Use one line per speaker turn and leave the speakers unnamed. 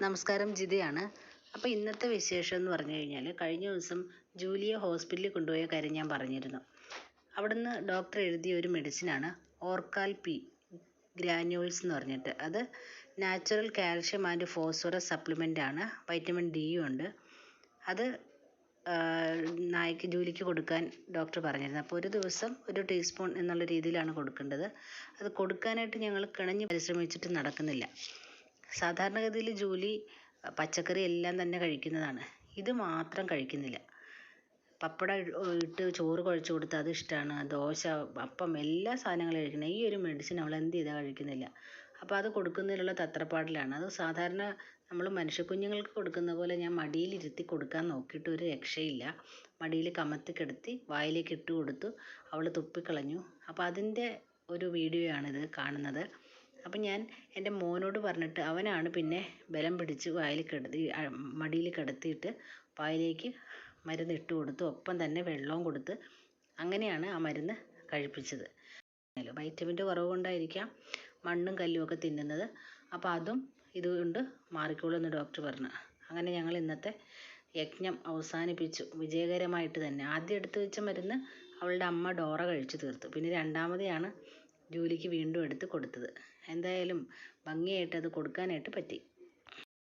നമസ്കാരം, ജിതയാണ്. അപ്പോൾ ഇന്നത്തെ വിശേഷം എന്ന് പറഞ്ഞു കഴിഞ്ഞാൽ, കഴിഞ്ഞ ദിവസം ജൂലിയെ ഹോസ്പിറ്റലിൽ കൊണ്ടുപോയ കാര്യം ഞാൻ പറഞ്ഞിരുന്നു. അവിടുന്ന് ഡോക്ടർ എഴുതിയ ഒരു മെഡിസിനാണ് ഓർക്കാൽ പി ഗ്രാന്യൂൾസ് എന്ന് പറഞ്ഞിട്ട്. അത് natural calcium and phosphorus supplement ആണ്. വൈറ്റമിൻ ഡിയും ഉണ്ട്. അത് ജൂലിക്ക് കൊടുക്കാൻ ഡോക്ടർ പറഞ്ഞിരുന്നു. അപ്പോൾ ഒരു ദിവസം ഒരു ടീസ്പൂൺ എന്നുള്ള രീതിയിലാണ് കൊടുക്കേണ്ടത്. അത് കൊടുക്കാനായിട്ട് ഞങ്ങൾ കിണഞ്ഞ് പരിശ്രമിച്ചിട്ട് നടക്കുന്നില്ല. സാധാരണഗതിയിൽ ജൂലി പച്ചക്കറി എല്ലാം തന്നെ കഴിക്കുന്നതാണ്. ഇത് മാത്രം കഴിക്കുന്നില്ല. പപ്പടം ഇട്ട് ചോറ് കുഴച്ച് കൊടുത്ത് അത് ഇഷ്ടമാണ്. ദോശ, അപ്പം, എല്ലാ സാധനങ്ങളും കഴിക്കുന്നത്. ഈ ഒരു മെഡിസിൻ അവൾ എന്ത് ചെയ്താൽ കഴിക്കുന്നില്ല. അപ്പോൾ അത് കൊടുക്കുന്നതിലുള്ള തത്രപ്പാടിലാണ്. അത് സാധാരണ നമ്മൾ മനുഷ്യക്കുഞ്ഞുങ്ങൾക്ക് കൊടുക്കുന്ന പോലെ ഞാൻ മടിയിലിരുത്തി കൊടുക്കാൻ നോക്കിയിട്ട് ഒരു രക്ഷയില്ല. മടിയിൽ കമത്തി കിടത്തി വായിലേക്ക് ഇട്ട് കൊടുത്തു. അവൾ തുപ്പിക്കളഞ്ഞു. അപ്പോൾ അതിൻ്റെ ഒരു വീഡിയോ ആണിത് കാണുന്നത്. അപ്പം ഞാൻ എൻ്റെ മോനോട് പറഞ്ഞിട്ട് അവനാണ് പിന്നെ ബലം പിടിച്ച് മടിയിൽ കിടത്തിയിട്ട് വായിലേക്ക് മരുന്ന് ഇട്ട് കൊടുത്തു. ഒപ്പം തന്നെ വെള്ളവും കൊടുത്ത് അങ്ങനെയാണ് ആ മരുന്ന് കഴിപ്പിച്ചത്. വൈറ്റമിൻ്റെ കുറവ് കൊണ്ടായിരിക്കാം മണ്ണും കല്ലും ഒക്കെ തിന്നുന്നത്. അപ്പോൾ അതും ഇതുകൊണ്ട് മാറിക്കോളുമെന്ന് ഡോക്ടർ പറഞ്ഞു. അങ്ങനെ ഞങ്ങൾ ഇന്നത്തെ യജ്ഞം അവസാനിപ്പിച്ചു വിജയകരമായിട്ട് തന്നെ. ആദ്യം എടുത്തു വെച്ച മരുന്ന് അവളുടെ അമ്മ ഡോറ കഴിച്ചു തീർത്തു. പിന്നെ രണ്ടാമതെയാണ് ജൂലിക്ക് വീണ്ടും എടുത്ത് കൊടുത്തത്. എന്തായാലും ഭംഗിയായിട്ട് അത് കൊടുക്കാനായിട്ട് പറ്റി.